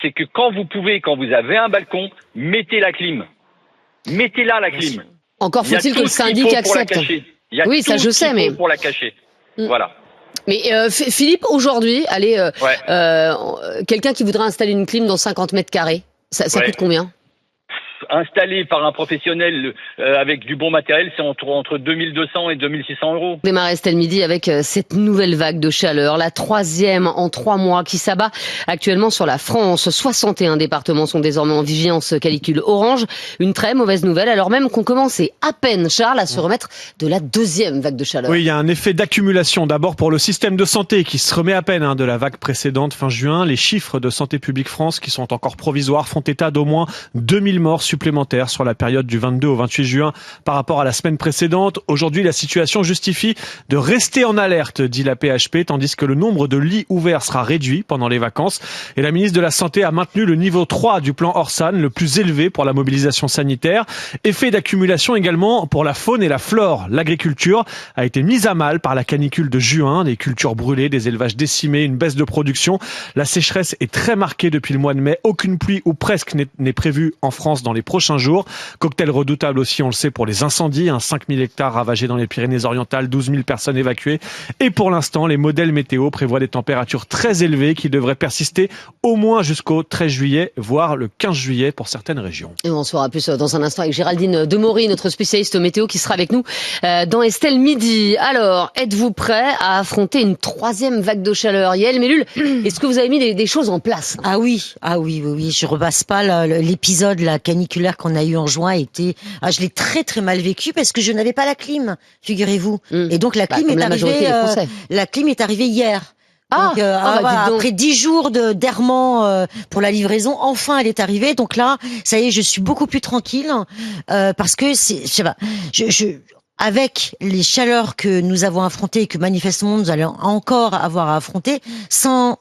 c'est que quand vous avez un balcon, mettez la clim. Mettez-la, la clim. Encore faut-il que le syndic accepte. Oui, ça je sais, mais pour la cacher. Voilà. Mais Philippe, aujourd'hui, quelqu'un qui voudrait installer une clim dans 50 mètres carrés, ça coûte combien ? Installé par un professionnel avec du bon matériel, c'est entre 2200 et 2600 euros. Démarrer Estelle Midi avec cette nouvelle vague de chaleur, la 3e en 3 mois qui s'abat actuellement sur la France. 61 départements sont désormais en vigilance canicule orange. Une très mauvaise nouvelle, alors même qu'on commençait à peine, Charles, à se remettre de la 2e vague de chaleur. Oui, il y a un effet d'accumulation. D'abord pour le système de santé qui se remet à peine de la vague précédente fin juin. Les chiffres de Santé publique France qui sont encore provisoires font état d'au moins 2000 morts supplémentaires sur la période du 22 au 28 juin par rapport à la semaine précédente. Aujourd'hui, la situation justifie de rester en alerte, dit la PHP, tandis que le nombre de lits ouverts sera réduit pendant les vacances. Et la ministre de la Santé a maintenu le niveau 3 du plan Orsan, le plus élevé pour la mobilisation sanitaire. Effet d'accumulation également pour la faune et la flore. L'agriculture a été mise à mal par la canicule de juin, des cultures brûlées, des élevages décimés, une baisse de production. La sécheresse est très marquée depuis le mois de mai. Aucune pluie ou presque n'est prévue en France dans les prochains jours. Cocktail redoutable aussi, on le sait, pour les incendies. 5000 hectares ravagés dans les Pyrénées-Orientales, 12 000 personnes évacuées. Et pour l'instant, les modèles météo prévoient des températures très élevées qui devraient persister au moins jusqu'au 13 juillet, voire le 15 juillet pour certaines régions. Et on saura plus dans un instant avec Géraldine Demory, notre spécialiste météo qui sera avec nous dans Estelle Midi. Alors, êtes-vous prêts à affronter une 3e vague de chaleur ? Yael Mellul, est-ce que vous avez mis des choses en place ? Ah oui. Je repasse pas l'épisode caniculaire qu'on a eu en juin je l'ai très très mal vécu parce que je n'avais pas la clim, figurez-vous. Et donc la clim est arrivée hier. Donc, après 10 jours d'errement pour la livraison, enfin elle est arrivée. Donc là, ça y est, je suis beaucoup plus tranquille parce que avec les chaleurs que nous avons affrontées et que manifestement nous allons encore avoir à affronter, sans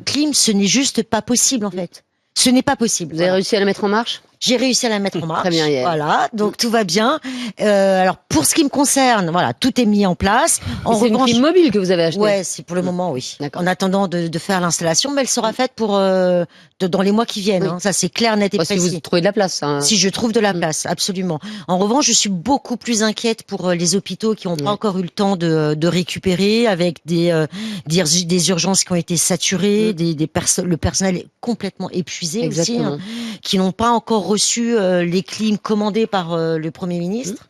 clim, ce n'est juste pas possible en fait. Ce n'est pas possible. Vous avez réussi à la mettre en marche ? J'ai réussi à la mettre en marche. Très bien, Yael. Voilà, donc tout va bien. Alors pour ce qui me concerne, voilà, tout est mis en place. C'est une clim mobile que vous avez achetée ? Ouais, c'est pour le moment, oui. D'accord. En attendant de faire l'installation, mais elle sera faite dans les mois qui viennent. Oui. Ça c'est clair, net et précis. Si vous trouvez de la place. Si je trouve de la place, absolument. En revanche, je suis beaucoup plus inquiète pour les hôpitaux qui n'ont pas encore eu le temps de récupérer, avec des urgences qui ont été saturées, le personnel est complètement épuisé. Exactement. Aussi, qui n'ont pas encore reçu les clims commandés par le Premier ministre.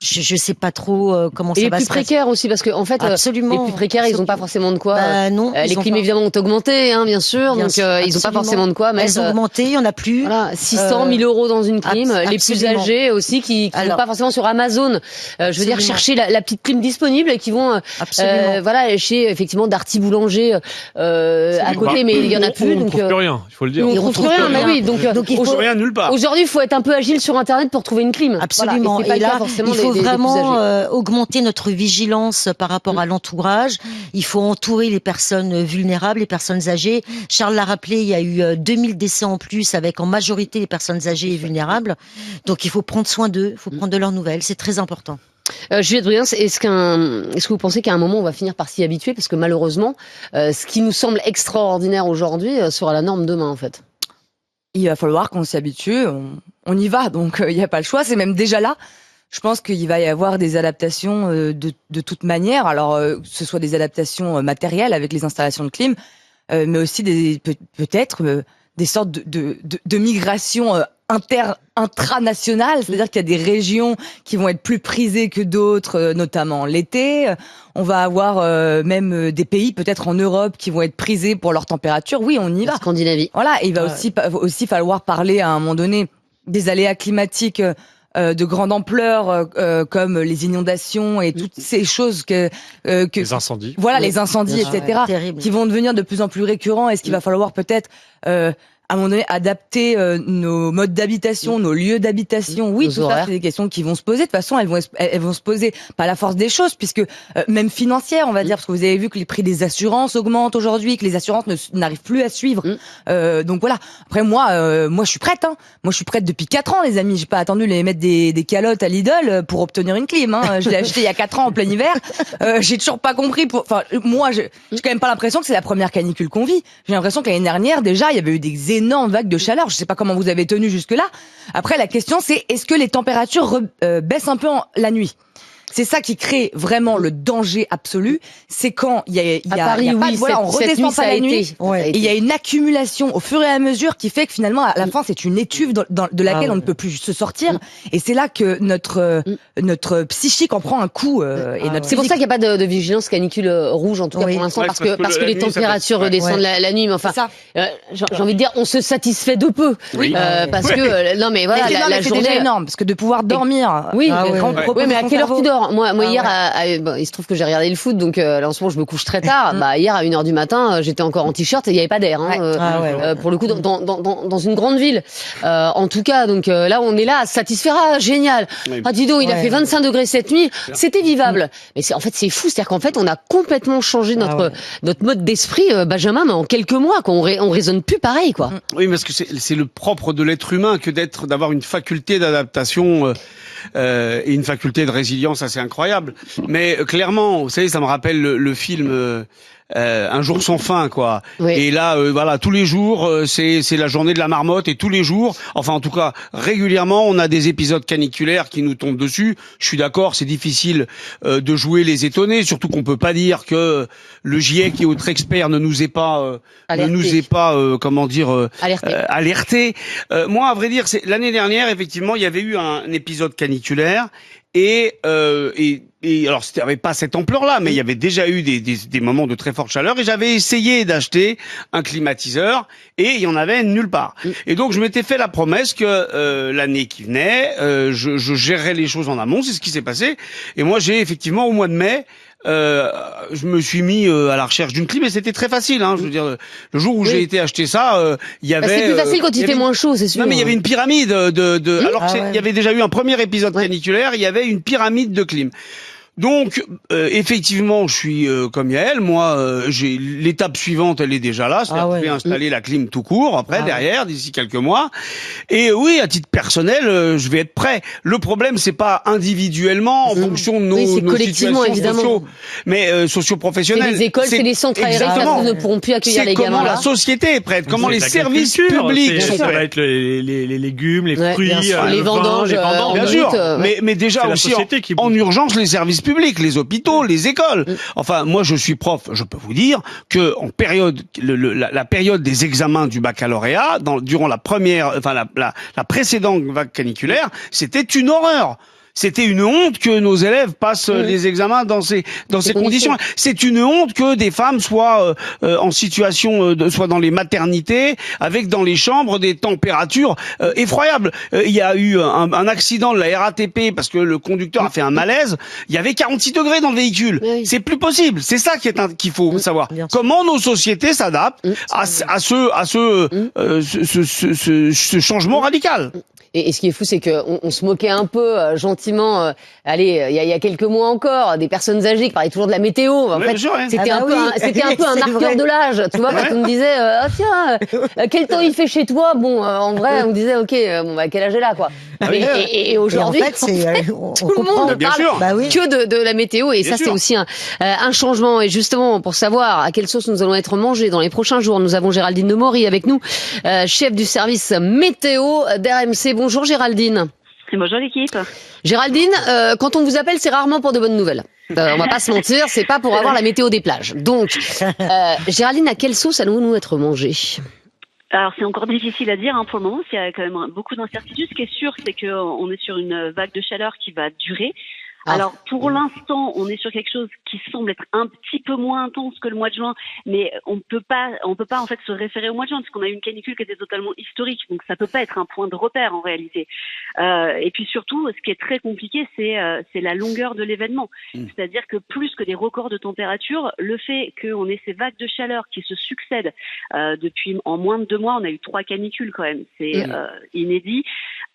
Je sais pas trop comment ça va se passer. Et les plus précaires aussi, parce que en fait, absolument, les plus précaires, ils ont pas forcément de quoi. Non, les clims évidemment ont augmenté, bien sûr, donc ils ont pas forcément de quoi. Mais elles ont augmenté, il y en a plus. Voilà, 600 000 euros dans une clim. Les plus âgés aussi, qui vont pas forcément sur Amazon. Je veux dire, chercher la petite clim disponible et qui vont, chez effectivement Darty Boulanger à côté, mais il y en a plus. On trouve plus rien, il faut le dire. On trouve rien, mais oui, donc il faut rien nulle part. Aujourd'hui, il faut être un peu agile sur Internet pour trouver une clim. Absolument. Et là, il faut vraiment augmenter notre vigilance par rapport à l'entourage. Il faut entourer les personnes vulnérables, les personnes âgées. Charles l'a rappelé, il y a eu 2000 décès en plus, avec en majorité les personnes âgées et vulnérables. Donc il faut prendre soin d'eux, il faut prendre de leurs nouvelles, c'est très important. Juliette Briens, est-ce que vous pensez qu'à un moment on va finir par s'y habituer, parce que malheureusement, ce qui nous semble extraordinaire aujourd'hui sera la norme demain en fait? Il va falloir qu'on s'y habitue, on y va, donc il n'y a pas le choix, c'est même déjà là. Je pense qu'il va y avoir des adaptations de toute manière, alors que ce soit des adaptations matérielles avec les installations de clim, mais aussi peut-être des sortes de migration intranationale, c'est-à-dire qu'il y a des régions qui vont être plus prisées que d'autres, notamment l'été. On va avoir même des pays peut-être en Europe qui vont être prisés pour leur température. Oui, on y va. Scandinavie. Voilà, et il va aussi falloir parler à un moment donné des aléas climatiques de grande ampleur, comme les inondations et toutes ces choses que les incendies. Voilà, les incendies, etc., terrible, qui vont devenir de plus en plus récurrents. Est-ce qu'il va falloir peut-être à un moment donné, adapter nos modes d'habitation, nos lieux d'habitation. Oui, tout ça, c'est des questions qui vont se poser. De toute façon, elles vont se poser par la force des choses, puisque même financière, on va dire, parce que vous avez vu que les prix des assurances augmentent aujourd'hui, que les assurances n'arrivent plus à suivre. Donc voilà. Après, moi, je suis prête. Hein. Moi, je suis prête depuis 4 ans, les amis. J'ai pas attendu les mettre des calottes à Lidl pour obtenir une clim. Hein. Je l'ai acheté il y a 4 ans en plein hiver. J'ai toujours pas compris. Enfin, moi, j'ai quand même pas l'impression que c'est la première canicule qu'on vit. J'ai l'impression que l'année dernière, déjà, il y avait eu des énormes vagues de chaleur. Je sais pas comment vous avez tenu jusque-là. Après, la question, c'est est-ce que les températures baissent un peu la nuit? C'est ça qui crée vraiment le danger absolu. C'est quand il y a Paris, on redescend pas la nuit. Et il y a une accumulation au fur et à mesure qui fait que finalement, à la fin, c'est une étuve de laquelle on ne peut plus se sortir. Et c'est là que notre psychique en prend un coup. C'est pour ça qu'il n'y a pas de vigilance canicule rouge, en tout cas pour l'instant, parce que les températures redescendent la nuit. Mais enfin, j'ai envie de dire, on se satisfait de peu. Parce que, non mais voilà, la journée... C'est déjà énorme, parce que de pouvoir dormir... Oui, mais à quelle heure tu dors? Moi hier, il se trouve que j'ai regardé le foot, donc là en ce moment je me couche très tard. Hier à 1h du matin, j'étais encore en t-shirt et il n'y avait pas d'air. Pour le coup, dans une grande ville. En tout cas, donc là on est là, satisfera, génial. Ah dis donc, il a fait 25 degrés cette nuit, c'était vivable. Mais en fait c'est fou, c'est-à-dire qu'en fait on a complètement changé notre mode d'esprit, Benjamin, mais en quelques mois, on raisonne plus pareil, quoi. Oui, parce que c'est le propre de l'être humain que d'avoir une faculté d'adaptation. Et une faculté de résilience assez incroyable. Mais clairement, vous savez, ça me rappelle le film Un jour sans fin, quoi. Et là, voilà, tous les jours, c'est la journée de la marmotte, et tous les jours, enfin en tout cas régulièrement, on a des épisodes caniculaires qui nous tombent dessus. Je suis d'accord, c'est difficile de jouer les étonnés, surtout qu'on peut pas dire que le GIEC et autres experts ne nous aient pas alerté. Moi, à vrai dire, c'est l'année dernière, effectivement, il y avait eu un épisode caniculaire. Et alors c'était avait pas cette ampleur-là, mais il y avait déjà eu des moments de très forte chaleur, et j'avais essayé d'acheter un climatiseur et il y en avait nulle part. Et donc je m'étais fait la promesse que l'année qui venait, je gérerais les choses en amont. C'est ce qui s'est passé. Et moi j'ai effectivement au mois de mai, je me suis mis à la recherche d'une clim, et c'était très facile. Hein, je veux dire, le jour où j'ai été acheter ça, il y avait. C'est plus facile quand il fait moins chaud, c'est sûr. Non, mais il y avait une pyramide alors qu'il y avait déjà eu un premier épisode caniculaire, il y avait une pyramide de clim. Donc, effectivement, je suis comme Yael. Moi, j'ai l'étape suivante, elle est déjà là. C'est-à-dire que je vais installer la clim tout court, après, derrière, d'ici quelques mois. Et oui, à titre personnel, je vais être prêt. Le problème, c'est pas individuellement, en fonction de nos situations évidemment. Mais socio-professionnelles. C'est les écoles, c'est les centres aérés qui ne pourront plus accueillir les gamins. Comment la société est prête, comment les services publics sont prêts. Ça va être les légumes, les fruits, les vendanges, bien sûr. Mais déjà aussi, en urgence, les services publics, les hôpitaux, les écoles. Enfin, moi, je suis prof. Je peux vous dire que en période, la période des examens du baccalauréat, durant la précédente vague caniculaire, c'était une horreur. C'était une honte que nos élèves passent les examens dans ces conditions. C'est une honte que des femmes soient en situation soient dans les maternités, avec dans les chambres des températures effroyables. Il y a eu un accident de la RATP parce que le conducteur a fait un malaise. Il y avait 46 degrés dans le véhicule. C'est plus possible. C'est ça qu'il faut savoir. Comment nos sociétés s'adaptent à ce changement radical. Et ce qui est fou, c'est qu'on se moquait un peu gentiment. Il y a quelques mois encore, des personnes âgées qui parlaient toujours de la météo. En fait, c'était un peu un marqueur de l'âge. Tu vois, quand on me disait, quel temps il fait chez toi? Bon, en vrai, on me disait, ok, quel âge est là, quoi. Et aujourd'hui, tout le monde ne parle que de la météo, et ça, c'est aussi un changement. Et justement, pour savoir à quelle sauce nous allons être mangés dans les prochains jours, nous avons Géraldine de Maury avec nous, chef du service météo d'RMC. Bonjour Géraldine. Bonjour l'équipe. Géraldine, quand on vous appelle, c'est rarement pour de bonnes nouvelles. On va pas se mentir, c'est pas pour avoir la météo des plages. Donc, Géraldine, à quelle sauce allons-nous être mangés? Alors c'est encore difficile à dire pour le moment, il y a quand même beaucoup d'incertitudes. Ce qui est sûr, c'est qu'on est sur une vague de chaleur qui va durer. Alors, pour l'instant, on est sur quelque chose qui semble être un petit peu moins intense que le mois de juin, mais on peut pas en fait se référer au mois de juin parce qu'on a eu une canicule qui était totalement historique, donc ça peut pas être un point de repère en réalité. Et puis surtout, ce qui est très compliqué, c'est la longueur de l'événement. C'est-à-dire que plus que des records de température, le fait qu'on ait ces vagues de chaleur qui se succèdent depuis en moins de 2 mois, on a eu 3 canicules quand même, c'est inédit.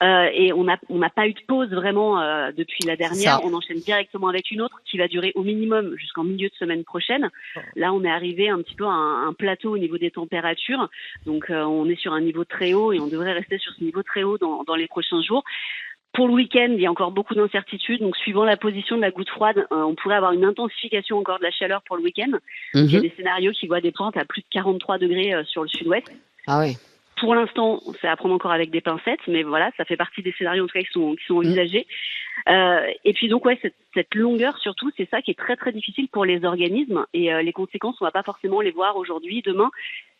Et on n'a pas eu de pause vraiment depuis la dernière. On enchaîne directement avec une autre qui va durer au minimum jusqu'en milieu de semaine prochaine. Là, on est arrivé un petit peu à un plateau au niveau des températures. Donc, on est sur un niveau très haut et on devrait rester sur ce niveau très haut dans les prochains jours. Pour le week-end, il y a encore beaucoup d'incertitudes. Donc, suivant la position de la goutte froide, on pourrait avoir une intensification encore de la chaleur pour le week-end. Il y a des scénarios qui voient des pointes à plus de 43 degrés sur le sud-ouest. Ah oui. Pour l'instant, c'est à prendre encore avec des pincettes, mais voilà, ça fait partie des scénarios en tout cas qui sont envisagés. Et puis donc cette longueur surtout, c'est ça qui est très très difficile pour les organismes et les conséquences, on va pas forcément les voir aujourd'hui, demain.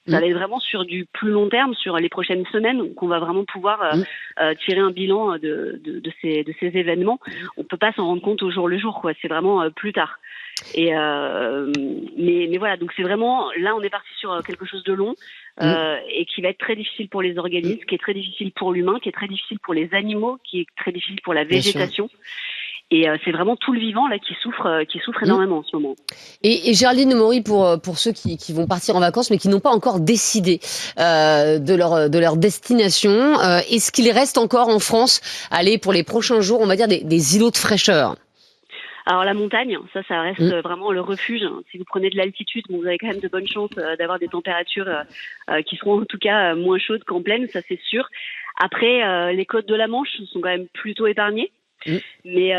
Ça va être vraiment sur du plus long terme, sur les prochaines semaines, qu'on va vraiment pouvoir tirer un bilan de ces événements. On peut pas s'en rendre compte au jour le jour, quoi. C'est vraiment plus tard. Et mais voilà, donc c'est vraiment là, on est parti sur quelque chose de long et qui va être très difficile pour les organismes, qui est très difficile pour l'humain, qui est très difficile pour les animaux, qui est très difficile pour la végétation. Et c'est vraiment tout le vivant là qui souffre énormément en ce moment. Et Géraldine Demory, pour ceux qui vont partir en vacances mais qui n'ont pas encore décidé de leur destination, est-ce qu'il reste encore en France, allez, pour les prochains jours, on va dire des îlots de fraîcheur? Alors la montagne, ça reste vraiment le refuge. Si vous prenez de l'altitude, vous avez quand même de bonnes chances d'avoir des températures qui seront en tout cas moins chaudes qu'en plaine, ça c'est sûr. Après, les côtes de la Manche sont quand même plutôt épargnées. Mais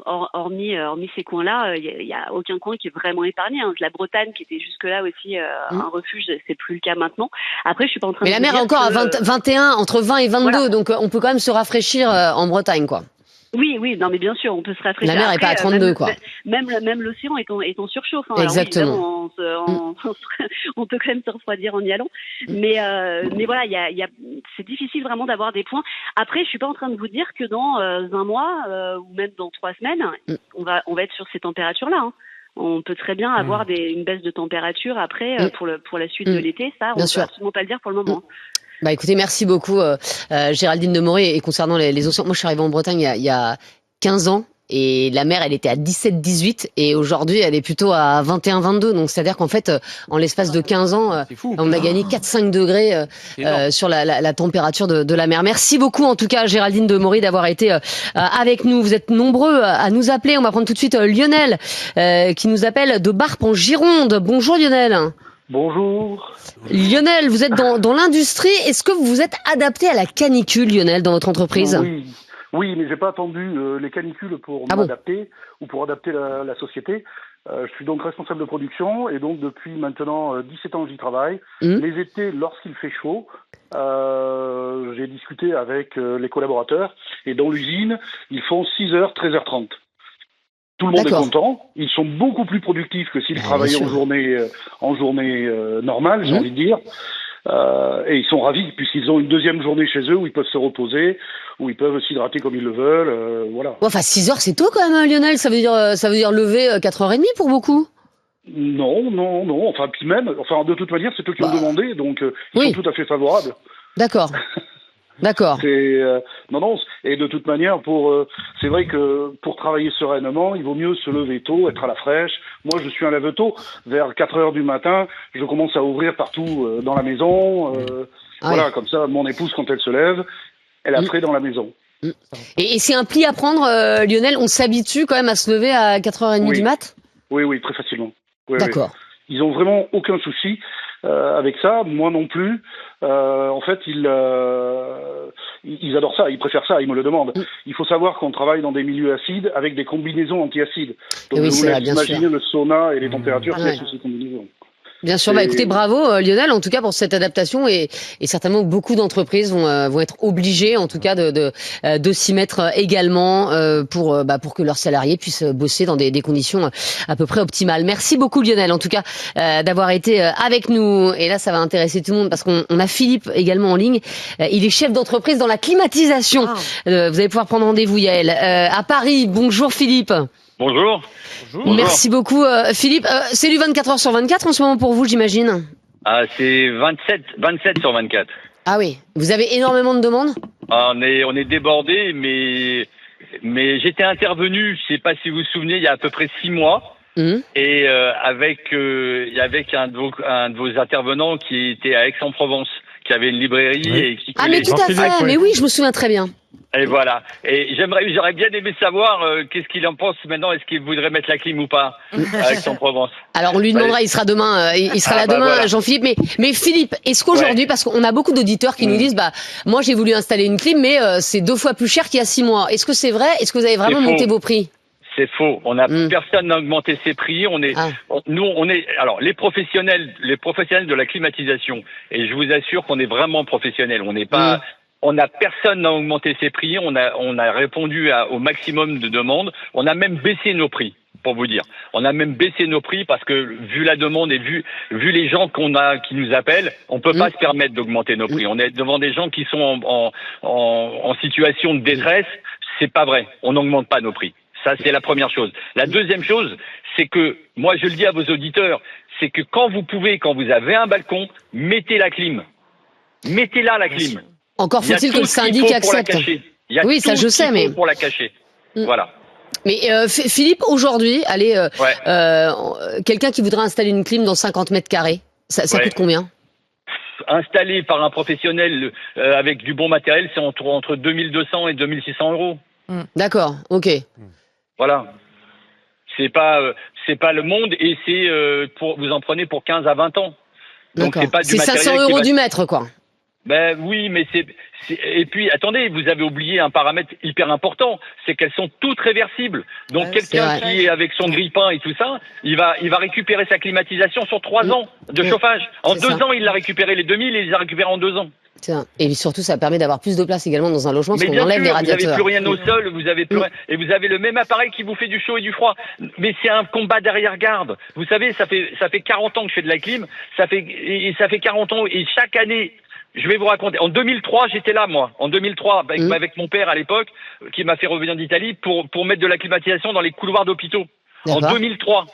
hormis ces coins-là, il y a aucun coin qui est vraiment épargné. La Bretagne, qui était jusque-là aussi un refuge, c'est plus le cas maintenant. Après, je suis pas en train de. Mais la mer est encore à 21, entre 20 et 22, voilà. Donc on peut quand même se rafraîchir en Bretagne, quoi. Oui, non, mais bien sûr, on peut se rafraîchir. La mer est pas à 32, quoi. Même l'océan est en surchauffe. Hein. Exactement. Alors, on peut quand même se refroidir en y allant. Mais voilà, c'est difficile vraiment d'avoir des points. Après, je suis pas en train de vous dire que dans un mois ou même dans 3 semaines, on va être sur ces températures-là. Hein. On peut très bien avoir une baisse de température après pour la suite de l'été. Ça, on peut absolument pas le dire pour le moment. Bah écoutez, merci beaucoup Géraldine Demory. Et concernant les océans, moi je suis arrivée en Bretagne il y a 15 ans et la mer elle était à 17-18 et aujourd'hui elle est plutôt à 21-22. Donc c'est-à-dire qu'en fait en l'espace de 15 ans on a gagné 4-5 degrés sur la température de la mer. Merci beaucoup en tout cas Géraldine Demory d'avoir été avec nous. Vous êtes nombreux à nous appeler. On va prendre tout de suite Lionel qui nous appelle de Barp en Gironde. Bonjour Lionel. Bonjour. Lionel, vous êtes dans l'industrie. Est-ce que vous vous êtes adapté à la canicule, Lionel, dans votre entreprise ? Oui, mais j'ai pas attendu les canicules pour m'adapter ou pour adapter la société. Je suis donc responsable de production et donc depuis maintenant 17 ans j'y travaille. Les étés, lorsqu'il fait chaud, j'ai discuté avec les collaborateurs et dans l'usine, ils font 6h, 13h30. Tout le monde est content. Ils sont beaucoup plus productifs que s'ils travaillaient en journée normale, j'ai envie de dire. Et ils sont ravis puisqu'ils ont une deuxième journée chez eux où ils peuvent se reposer, où ils peuvent s'hydrater comme ils le veulent. Voilà. Enfin, 6 heures, c'est tôt quand même, hein, Lionel. Ça veut dire lever 4h30 pour beaucoup. Non. Enfin, puis même, de toute manière, c'est eux qui ont demandé, donc ils sont tout à fait favorables. D'accord. Non, et de toute manière, c'est vrai que pour travailler sereinement, il vaut mieux se lever tôt, être à la fraîche. Moi, je suis un lève-tôt. Vers 4h du matin, je commence à ouvrir partout dans la maison. Voilà, comme ça, mon épouse, quand elle se lève, elle a frais dans la maison. Et c'est un pli à prendre, Lionel. On s'habitue quand même à se lever à 4h30 du mat ? Oui, très facilement. D'accord. Oui. Ils ont vraiment aucun souci avec ça, moi non plus. En fait, ils adorent ça, ils préfèrent ça, ils me le demandent. Il faut savoir qu'on travaille dans des milieux acides avec des combinaisons anti-acides. Donc je vous laisse imaginer le sauna et les températures qu'il y a sous ces combinaisons. Bien sûr, écoutez, bravo Lionel, en tout cas pour cette adaptation et certainement beaucoup d'entreprises vont être obligées, en tout cas, de s'y mettre également pour que leurs salariés puissent bosser dans des conditions à peu près optimales. Merci beaucoup Lionel, en tout cas, d'avoir été avec nous. Et là, ça va intéresser tout le monde parce qu'on a Philippe également en ligne. Il est chef d'entreprise dans la climatisation. Vous allez pouvoir prendre rendez-vous, Yael, à Paris. Bonjour Philippe. Bonjour. Merci beaucoup Philippe. C'est du 24 heures sur 24 en ce moment pour vous, j'imagine. Ah, c'est 27 sur 24. Ah oui, vous avez énormément de demandes? On est débordé, mais j'étais intervenu, je sais pas si vous vous souvenez, il y a à peu près 6 mois. Et avec un de vos intervenants qui était à Aix-en-Provence, qui avait une librairie et qui mais tout à fait, mais oui, je me souviens très bien. Et voilà. Et j'aurais bien aimé savoir qu'est-ce qu'il en pense maintenant. Est-ce qu'il voudrait mettre la clim ou pas à Aix-en-Provence? Alors on lui demandera. Il sera demain. Il sera là demain, voilà. Jean-Philippe. Mais Philippe, est-ce qu'aujourd'hui, parce qu'on a beaucoup d'auditeurs qui nous disent, moi j'ai voulu installer une clim, mais c'est 2 fois plus cher qu'il y a 6 mois. Est-ce que c'est vrai? Est-ce que vous avez vraiment monté vos prix? C'est faux. Personne n'a augmenté ses prix. Alors les professionnels de la climatisation. Et je vous assure qu'on est vraiment professionnels. Personne n'a augmenté ses prix. On a répondu au maximum de demandes. On a même baissé nos prix, pour vous dire. On a même baissé nos prix parce que vu la demande et vu les gens qui nous appellent, on peut pas se permettre d'augmenter nos prix. On est devant des gens qui sont en situation de détresse. C'est pas vrai. On n'augmente pas nos prix. Ça, c'est la première chose. La deuxième chose, c'est que, moi, je le dis à vos auditeurs, c'est que quand vous avez un balcon, mettez la clim. Mettez-la, la clim. Encore faut-il que le syndic accepte. Oui, ça je sais, mais pour la cacher. Voilà. Mais Philippe, aujourd'hui, quelqu'un qui voudrait installer une clim dans 50 mètres carrés, ça coûte combien? Installé par un professionnel avec du bon matériel, c'est entre 2200 et 2600 euros. D'accord, ok. Voilà. C'est pas le monde et vous en prenez pour 15 à 20 ans. Donc c'est pas du matériel. C'est 500 euros du mètre, quoi. Ben oui, mais et puis attendez, vous avez oublié un paramètre hyper important, c'est qu'elles sont toutes réversibles. Donc quelqu'un qui est avec son grille-pain et tout ça, il va récupérer sa climatisation sur 3 ans de chauffage. En 2 ans, il l'a récupéré les 2000 et il les a récupérés en 2 ans. Et surtout, ça permet d'avoir plus de place également dans un logement parce qu'on enlève les radiateurs. Vous n'avez plus rien au sol, vous avez plus rien, et vous avez le même appareil qui vous fait du chaud et du froid. Mais c'est un combat derrière-garde. Vous savez, ça fait 40 ans que je fais de la clim, ça fait 40 ans et chaque année. Je vais vous raconter. En 2003, j'étais là, moi. En 2003, avec mon père à l'époque, qui m'a fait revenir d'Italie pour mettre de la climatisation dans les couloirs d'hôpitaux. En 2003.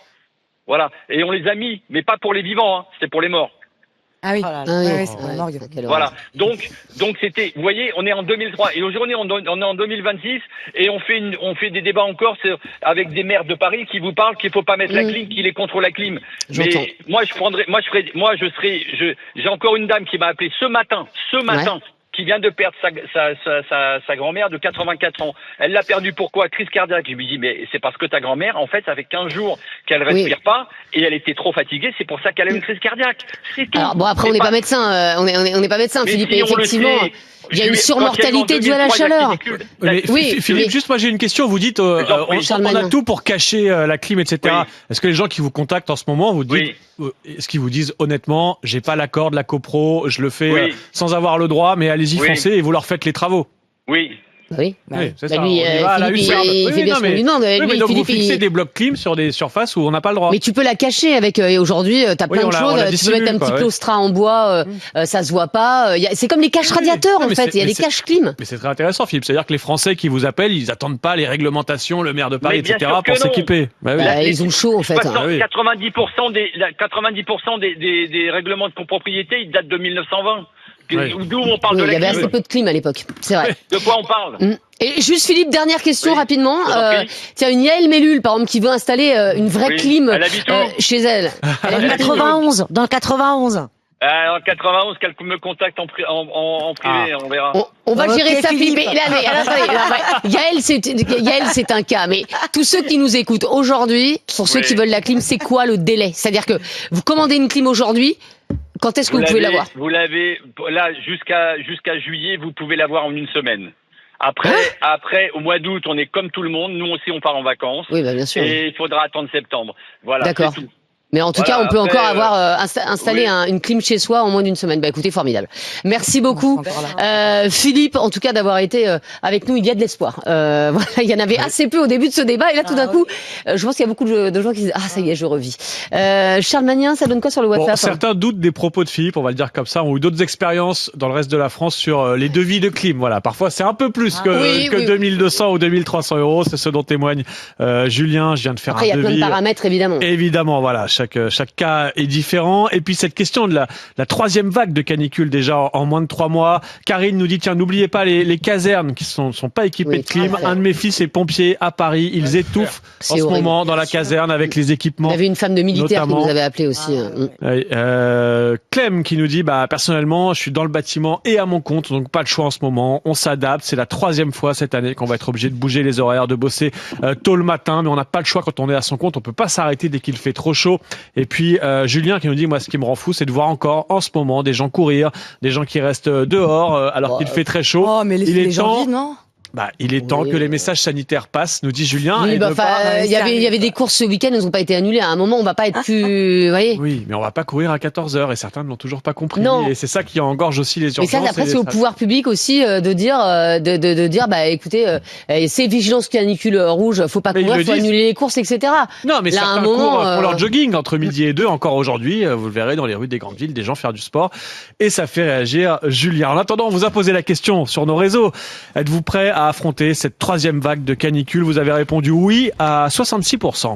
Voilà. Et on les a mis, mais pas pour les vivants, hein. C'était pour les morts. Ah oui. C'est pour la morgue. Voilà. Donc c'était, vous voyez, on est en 2003 et aujourd'hui on est en 2026 et on fait des débats encore avec des maires de Paris qui vous parlent qu'il faut pas mettre la clim, qu'il est contre la clim. Mais j'ai encore une dame qui m'a appelé ce matin, qui vient de perdre sa grand-mère de 84 ans. Elle l'a perdue pourquoi? Crise cardiaque. Je lui dis, mais c'est parce que ta grand-mère, en fait, ça fait 15 jours qu'elle respire pas et elle était trop fatiguée, c'est pour ça qu'elle a une crise cardiaque. C'est tout. Alors bon, après, on n'est pas médecin, on n'est pas médecin, Philippe, et effectivement. Il y a une surmortalité due à la chaleur. Philippe, juste moi j'ai une question. Vous dites on a tout pour cacher la clim, etc. Oui. Est-ce que les gens qui vous contactent en ce moment vous dites, est-ce qu'ils vous disent honnêtement, j'ai pas l'accord de la copro, je le fais sans avoir le droit, mais allez-y foncez et vous leur faites les travaux. Oui. Oui, c'est ça. Lui, il fait bien ce qu'on lui demande. Donc vous fixez des blocs clim sur des surfaces où on n'a pas le droit. Mais tu peux la cacher avec. Aujourd'hui, t'as plein de choses. Tu peux mettre un petit claustrat en bois, ça se voit pas. C'est comme les caches radiateurs en fait. Il y a des caches clim. Mais c'est très intéressant, Philippe. C'est-à-dire que les Français qui vous appellent, ils attendent pas les réglementations, le maire de Paris, etc. pour s'équiper. Ils ont chaud en fait. 90% des règlements de copropriété, ils datent de 1920. D'où on parle de la clim. Il y avait assez peu de clim à l'époque, c'est vrai. De quoi on parle? Et juste Philippe, dernière question rapidement. Tiens, une Yael Mellul, par exemple, qui veut installer une vraie clim chez elle. Elle habite 91, dans le 91. En 91, qu'elle me contacte en privé, on verra. On va gérer ça, Philippe. Yael, c'est un cas. Mais tous ceux qui nous écoutent aujourd'hui, pour ceux qui veulent la clim, c'est quoi le délai? C'est-à-dire que vous commandez une clim aujourd'hui, quand est-ce que vous pouvez l'avoir? Vous l'avez, là, jusqu'à juillet, vous pouvez l'avoir en 1 semaine. Après, au mois d'août, on est comme tout le monde. Nous aussi, on part en vacances. Oui, bien sûr. Et il faudra attendre septembre. Voilà. D'accord. C'est tout. Mais en tout cas, on peut encore avoir installé une clim chez soi en moins d'une semaine. Bah écoutez, formidable. Merci beaucoup, Philippe, en tout cas d'avoir été avec nous. Il y a de l'espoir. Voilà, il y en avait assez peu au début de ce débat, et là tout d'un coup, je pense qu'il y a beaucoup de gens qui disent ça y est, je revis. Charles Magnin, ça donne quoi sur le WhatsApp? Certains doutent des propos de Philippe, on va le dire comme ça, ont eu d'autres expériences dans le reste de la France sur les devis de clim. Voilà, parfois c'est un peu plus que 2200 ou 2300 euros. C'est ce dont témoigne Julien. Je viens de faire un devis. Après, il y a plein de paramètres, évidemment. Évidemment, voilà. Chaque cas est différent. Et puis cette question de la troisième vague de canicule déjà en moins de 3 mois. Karine nous dit, tiens, n'oubliez pas les casernes qui sont pas équipées de clim. Un de mes fils est pompier à Paris. Ils étouffent en ce moment dans la caserne avec les équipements. Il y avait une femme de militaire qui nous avait appelé aussi. Clem qui nous dit, personnellement, je suis dans le bâtiment et à mon compte, donc pas le choix en ce moment. On s'adapte. C'est la 3e fois cette année qu'on va être obligé de bouger les horaires, de bosser tôt le matin, mais on n'a pas le choix quand on est à son compte. On peut pas s'arrêter dès qu'il fait trop chaud. Et puis Julien qui nous dit, moi ce qui me rend fou, c'est de voir encore en ce moment des gens courir, des gens qui restent dehors alors qu'il fait très chaud. Mais les gens vides, non? Il est temps que les messages sanitaires passent, nous dit Julien. Oui, il y avait des courses ce week-end, elles n'ont pas été annulées. À un moment, on va pas être plus, voyez. Oui, mais on va pas courir à 14h et certains ne l'ont toujours pas compris. Non. Et c'est ça qui engorge aussi les urgences. Mais ça, après, c'est au pouvoir public aussi de dire, écoutez, c'est vigilance canicule rouge, faut pas courir, faut annuler les courses, etc. Non, mais là, certains courent pour leur jogging entre midi et 2. Encore aujourd'hui, vous le verrez dans les rues des grandes villes, des gens faire du sport. Et ça fait réagir Julien. En attendant, on vous a posé la question sur nos réseaux. Êtes-vous prêt à affronter cette 3e vague de canicule? Vous avez répondu oui à 66%.